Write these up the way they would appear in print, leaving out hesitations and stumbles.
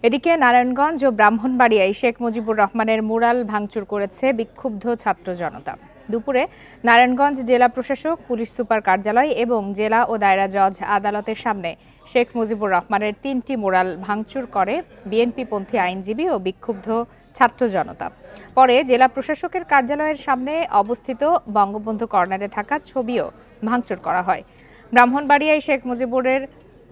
এদিকে নারায়ণগঞ্জ ও ব্রাহ্মণবাড়িয়ায় শেখ মুজিবুর রহমানের মুরাল ভাঙচুর করেছে বিক্ষুব্ধ ছাত্র জনতা। দুপুরে নারায়ণগঞ্জ জেলা প্রশাসক, পুলিশ সুপার কার্যালয় এবং জেলা ও দায়রা জজ আদালতের সামনে শেখ মুজিবুর রহমানের ৩টি মুরাল ভাঙচুর করে বিএনপিপন্থী আইনজীবী ও বিক্ষুব্ধ ছাত্র জনতা। পরে জেলা প্রশাসকের কার্যালয়ের সামনে অবস্থিত বঙ্গবন্ধু কর্নারে থাকা ছবিও ভাঙচুর করা হয়। ব্রাহ্মণবাড়িয়ায় শেখ মুজিবুরের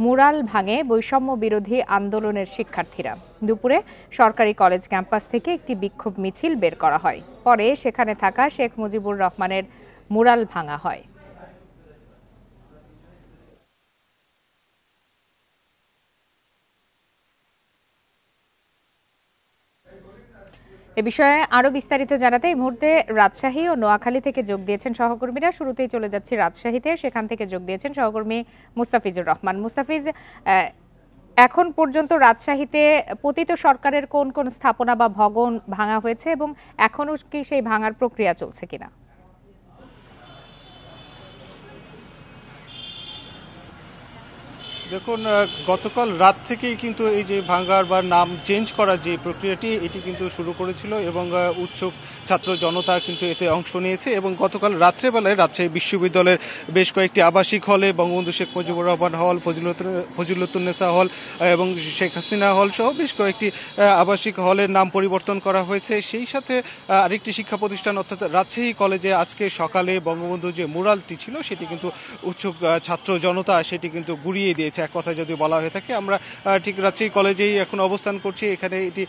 মুরাল ভাঙে বৈষম্য বিরোধী আন্দোলনের শিক্ষার্থীরা। দুপুরে সরকারি কলেজ ক্যাম্পাস থেকে একটি বিক্ষোভ মিছিল বের করা হয়। পরে সেখানে থাকা শেখ মুজিবুর রহমানের মুরাল ভাঙা হয়। এ বিষয়ে আরো বিস্তারিত জানাতে এই মুহূর্তে রাজশাহী ও নোয়াখালী থেকে যোগ দিয়েছেন সহকর্মীরা। শুরুতেই চলে যাচ্ছি রাজশাহীতে, সেখান থেকে যোগ দিয়েছেন সহকর্মী মুস্তাফিজুর রহমান। মুস্তাফিজ, এখন পর্যন্ত রাজশাহীতে পতিত সরকারের কোন কোন স্থাপনা বা ভবন ভাঙা হয়েছে এবং এখনো কি সেই ভাঙার প্রক্রিয়া চলছে কিনা? দেখুন, গতকাল রাত থেকেই কিন্তু এই যে ভাঙ্গার বা নাম চেঞ্জ করার যে প্রক্রিয়াটি এটি কিন্তু শুরু করেছিল এবং উৎসুক ছাত্র জনতা কিন্তু এতে অংশ নিয়েছে। এবং গতকাল রাত্রেবেলায় রাজশাহী বিশ্ববিদ্যালয়ের বেশ কয়েকটি আবাসিক হলে বঙ্গবন্ধু শেখ মুজিবুর রহমান হল, ফজিলতুন্নেসা হল এবং শেখ হাসিনা হল সহ বেশ কয়েকটি আবাসিক হলের নাম পরিবর্তন করা হয়েছে। সেই সাথে আরেকটি শিক্ষা প্রতিষ্ঠান অর্থাৎ রাজশাহী কলেজে আজকে সকালে বঙ্গবন্ধু যে মুরালটি ছিল সেটি কিন্তু উৎসুক ছাত্র জনতা সেটি কিন্তু গুড়িয়ে দিয়েছে, এক কথা যদি বলা হয়ে থাকে। আমরা ঠিক রাজশাহী কলেজেই এখন অবস্থান করছি। এখানে এটি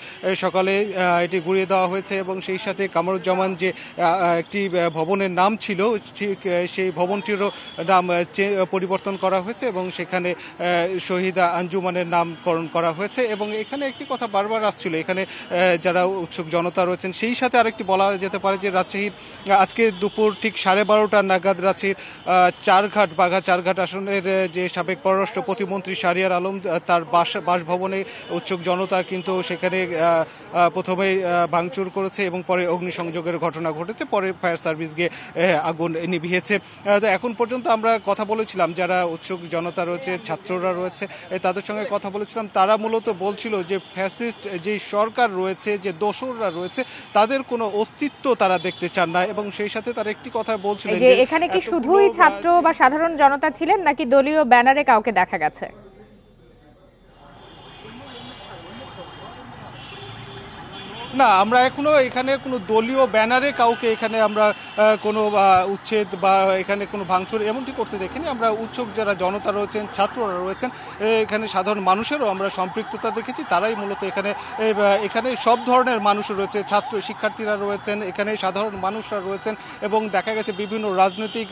সকালে এটি গুড়িয়ে দেওয়া হয়েছে এবং সেই সাথে কামরুজ্জামান যে একটি ভবনের নাম ছিল সেই ভবনটিরও নাম পরিবর্তন করা হয়েছে এবং সেখানে শহীদা আঞ্জুমানের নামকরণ করা হয়েছে। এবং এখানে একটি কথা বারবার আসছিল, এখানে যারা উৎসুক জনতা রয়েছেন সেই সাথে আরেকটি বলা যেতে পারে যে রাজশাহীর আজকে দুপুর ঠিক 12:30 নাগাদ রাজশাহীর বাঘা চারঘাট আসনের যে সাবেক পররাষ্ট্র প্রতিমন্ত্রী শাহরিয়ার আলম তার বাসভবনে উৎসুক জনতা কিন্তু সেখানে প্রথমে ভাঙচুর করেছে এবং পরে অগ্নিসংযোগের ঘটনা ঘটেছে। পরে ফায়ার সার্ভিস গিয়ে আগুন নিভিয়েছে। তো এখন পর্যন্ত আমরা কথা বলেছিলাম যারা উৎসুক জনতা রয়েছে, ছাত্ররা রয়েছে, তাদের সঙ্গে কথা বলেছিলাম। তারা মূলত বলছিল যে ফ্যাসিস্ট যে সরকার রয়েছে, যে দোসররা রয়েছে, তাদের কোনো অস্তিত্ব তারা দেখতে চান না। এবং সেই সাথে তারা একটি কথা বলছিলেন যে এখানে কি শুধুই ছাত্র বা সাধারণ জনতা ছিলেন নাকি দলীয় ব্যানারে কাউকে দেখা গেছে? না, আমরা এখনো এখানে কোনো দলীয় ব্যানারে কাউকে এখানে আমরা কোনো উচ্ছেদ বা এখানে কোনো ভাঙচুর এমনটি করতে দেখিনি। আমরা উৎসুক যারা জনতা রয়েছেন, ছাত্ররা রয়েছেন, এখানে সাধারণ মানুষেরও আমরা সম্পৃক্ততা দেখেছি। তারাই মূলত এখানে সব ধরনের মানুষ রয়েছে, ছাত্র শিক্ষার্থীরা রয়েছেন, এখানে সাধারণ মানুষরা রয়েছেন এবং দেখা গেছে বিভিন্ন রাজনৈতিক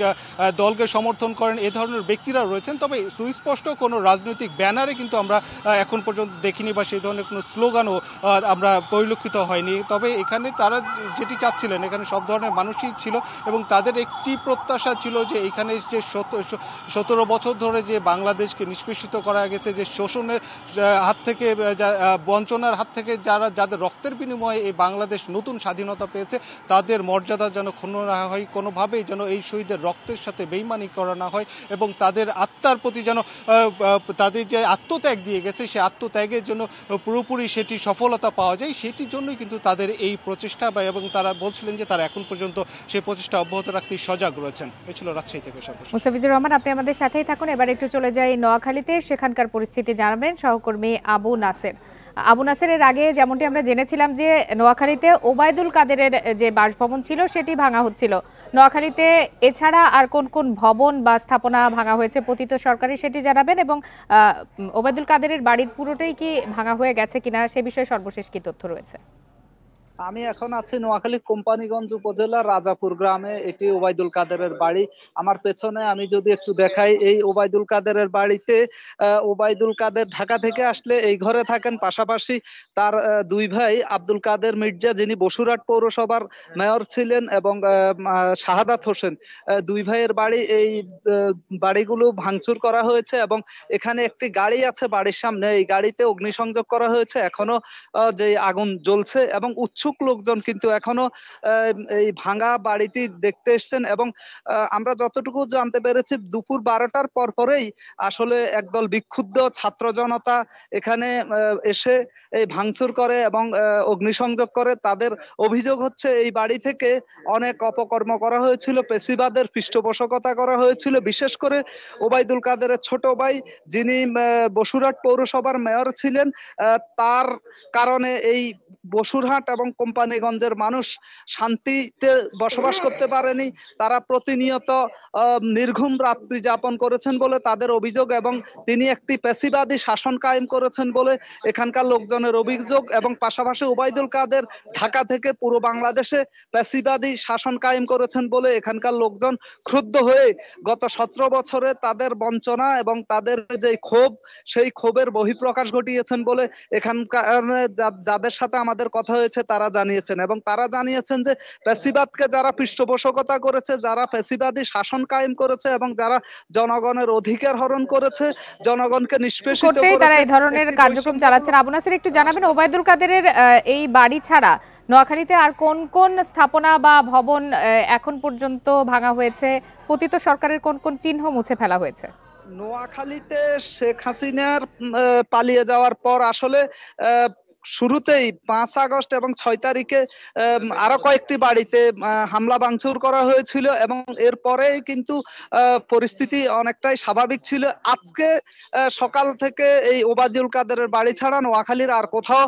দলকে সমর্থন করেন এ ধরনের ব্যক্তিরা রয়েছেন। তবে সুস্পষ্ট কোনো রাজনৈতিক ব্যানারে কিন্তু আমরা এখন পর্যন্ত দেখিনি বা সেই ধরনের কোনো স্লোগানও আমরা পরিলক্ষিত হয়নি। তবে এখানে তারা যেটি চাচ্ছিলেন, এখানে সব ধরনের মানুষই ছিল এবং তাদের একটি প্রত্যাশা ছিল যে এখানে যে 17 বছর ধরে যে বাংলাদেশকে নিষ্পেষিত করা গেছে, যে শোষণের হাত থেকে, বঞ্চনার হাত থেকে যাদের রক্তের বিনিময়ে এই বাংলাদেশ নতুন স্বাধীনতা পেয়েছে, তাদের মর্যাদা যেন ক্ষুণ্ণ না হয়, কোনোভাবেই যেন এই শহীদের রক্তের সাথে বেইমানি করা না হয় এবং তাদের আত্মার প্রতি যেন তাদের যে আত্মত্যাগ দিয়ে গেছে সেই আত্মত্যাগের জন্য পুরোপুরি সেটি সফলতা পাওয়া যায়। সেটির জন্যই কিন্তু তাদের এই প্রচেষ্টা এবং তারা বলছিলেন যে তারা এখন পর্যন্ত সেই প্রচেষ্টা অব্যাহত রাখতে সজাগ রয়েছেন। এই ছিল রাজশাহী থেকে সর্বশেষ। মুস্তাফিজুর রহমান, আপনি আমাদের সাথেই থাকুন। এবার একটু চলে যাই নোয়াখালীতে, সেখানকার পরিস্থিতি জানাবেন সহকর্মী আবু নাসের। আবু নাসেরের আগে যেমনটি আমরা জেনেছিলাম যে নোয়াখালীতে ওবায়দুল কাদেরের যে বাসভবন ছিল সেটি ভাঙা হচ্ছিল। নোয়াখালীতে এছাড়া আর কোন কোন ভবন বা স্থাপনা ভাঙা হয়েছে পতিত সরকারি সেটি জানাবেন এবং ওবায়দুল কাদেরের বাড়ির পুরোটাই কি ভাঙা হয়ে গেছে কিনা সে বিষয়ে সর্বশেষ কি তথ্য রয়েছে? আমি এখন আছি নোয়াখালী কোম্পানিগঞ্জ উপজেলার রাজাপুর গ্রামে। এটি ওবায়দুল কাদেরের বাড়ি। আমার পেছনে আমি যদি একটু দেখাই, এই ওবায়দুল কাদেরের বাড়িতে ওবায়দুল কাদের ঢাকা থেকে আসলে এই ঘরে থাকেন, পাশাপাশি তার দুই ভাই আব্দুল কাদের মির্জা যিনি বসুরহাট পৌরসভার মেয়র ছিলেন এবং শাহাদাত হোসেন, দুই ভাইয়ের বাড়ি। এই বাড়িগুলো ভাঙচুর করা হয়েছে এবং এখানে একটি গাড়ি আছে বাড়ির সামনে, এই গাড়িতে অগ্নিসংযোগ করা হয়েছে। এখনো যে আগুন জ্বলছে এবং উৎসুক ইচ্ছুক লোকজন কিন্তু এখনো এই ভাঙা বাড়িটি দেখতে এসেছেন। এবং আমরা যতটুকু জানতে পেরেছি দুপুর 12টার পরেই আসলে একদল বিক্ষুব্ধ ছাত্র জনতা এখানে এসে এই ভাঙচুর করে এবং অগ্নিসংযোগ করে। তাদের অভিযোগ হচ্ছে এই বাড়ি থেকে অনেক অপকর্ম করা হয়েছিল, পেশিবাদের পৃষ্ঠপোষকতা করা হয়েছিল। বিশেষ করে ওবায়দুল কাদেরের ছোট ভাই, যিনি বসুরহাট পৌরসভার মেয়র ছিলেন, তার কারণে এই বসুরহাট এবং কোম্পানিগঞ্জের মানুষ শান্তিতে বসবাস করতে পারেনি। তারা প্রতিনিয়ত নির্ঘুম রাত্রি যাপন করেছেন বলে তাদের অভিযোগ, এবং তিনি একটি পেশিবাদী শাসন কায়েম করেছেন বলে এখানকার লোকজনের অভিযোগ। এবং পাশাপাশি ওবায়দুল কাদের ঢাকা থেকে পুরো বাংলাদেশে পেশিবাদী শাসন কায়েম করেছেন বলে এখানকার লোকজন ক্ষুব্ধ হয়ে গত 17 বছরে তাদের বঞ্চনা এবং তাদের যে ক্ষোভ, সেই ক্ষোভের বহিঃপ্রকাশ ঘটিয়েছেন বলে এখানকার যাদের সাথে আমাদের কথা হয়েছে তারা জানিয়েছেন। এবং তারা জানিয়েছেন যে পেশিবাদকে যারা পৃষ্ঠপোষকতা করেছে, যারা পেশিবাদী শাসন কায়েম করেছে এবং যারা জনগণের অধিকার হরণ করেছে, জনগণকে নিষ্পেষিত করেছে, তারা এই ধরনের কার্যক্রম চালাচ্ছেন। আবু নাসির, একটু জানাবেন ওবায়দুল কাদেরের এই বাড়ি ছাড়া নোয়াখালীতে আর কোন কোন স্থাপনা বা ভবন এখন পর্যন্ত ভাঙা হয়েছে? পতিত সরকারের কোন কোন চিহ্ন মুছে ফেলা হয়েছে? নোয়াখালীতে শেখ হাসিনার পালিয়ে যাওয়ার পর আসলে শুরুতেই 5 আগস্ট এবং 6 তারিখে আরো কয়েকটি বাড়িতে হামলা ভাঙচুর করা হয়েছিল এবং এরপরেই কিন্তু পরিস্থিতি অনেকটাই স্বাভাবিক ছিল। আজকে সকাল থেকে এই ওবায়দুল কাদেরের বাড়ি ছাড়া নোয়াখালীর আর কোথাও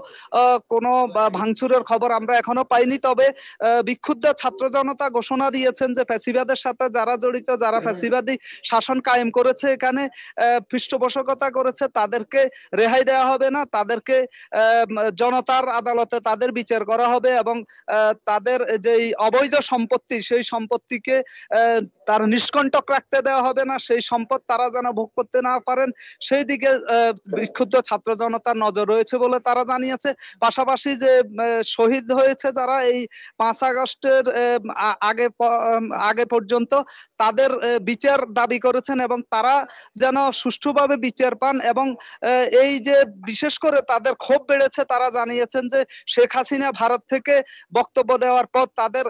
কোনো ভাঙচুরের খবর আমরা এখনো পাইনি। তবে বিক্ষুব্ধ ছাত্র জনতা ঘোষণা দিয়েছেন যে ফ্যাসিবাদের সাথে যারা জড়িত, যারা ফ্যাসিবাদী শাসন কায়েম করেছে, এখানে পৃষ্ঠপোষকতা করেছে, তাদেরকে রেহাই দেওয়া হবে না, তাদেরকে জনতার আদালতে তাদের বিচার করা হবে এবং তাদের যে অবৈধ সম্পত্তি, সেই সম্পত্তিকে তার নিষ্কণ্টক রাখতে দেওয়া হবে না, সেই সম্পদ তারা যেন ভোগ করতে না পারেন, সেই দিকে বিক্ষুব্ধ ছাত্র জনতার নজর রয়েছে বলে তারা জানিয়েছে। পাশাপাশি যে শহীদ হয়েছে যারা এই 5 আগস্টের আগে পর্যন্ত, তাদের বিচার দাবি করেছেন এবং তারা যেন সুষ্ঠুভাবে বিচার পান। এবং এই যে বিশেষ করে তাদের ক্ষোভ বেড়েছে, তারা জানিয়েছেন যে শেখ হাসিনা ভারত থেকে বক্তব্য দেওয়ার পর তাদের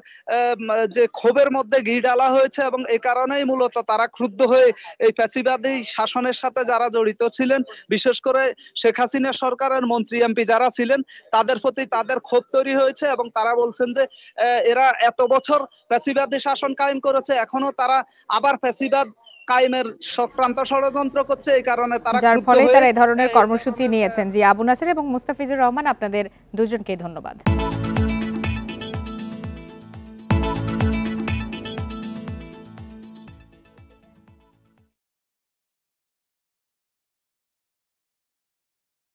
যে ক্ষোভের মধ্যে ঘি ডালা হয়েছে এবং এই কারণেই মূলত তারা ক্রুদ্ধ হয়ে এই ফ্যাসিবাদী শাসনের সাথে যারা জড়িত ছিলেন, বিশেষ করে শেখ হাসিনা সরকারের মন্ত্রী এমপি যারা ছিলেন, তাদের প্রতি তাদের ক্ষোভ তৈরি হয়েছে এবং তারা বলছেন যে এরা এত বছর ফ্যাসিবাদী শাসন কায়েম করেছে, এখনো তারা আবার ফ্যাসিবাদ কায়েমের চক্রান্ত ষড়যন্ত্র করছে, এই কারণে তারা, যার ফলে তারা এই ধরনের কর্মসূচি নিয়েছেন। জি, আবু নাসির এবং মুস্তাফিজুর রহমান, আপনাদের দুজনকে ধন্যবাদ।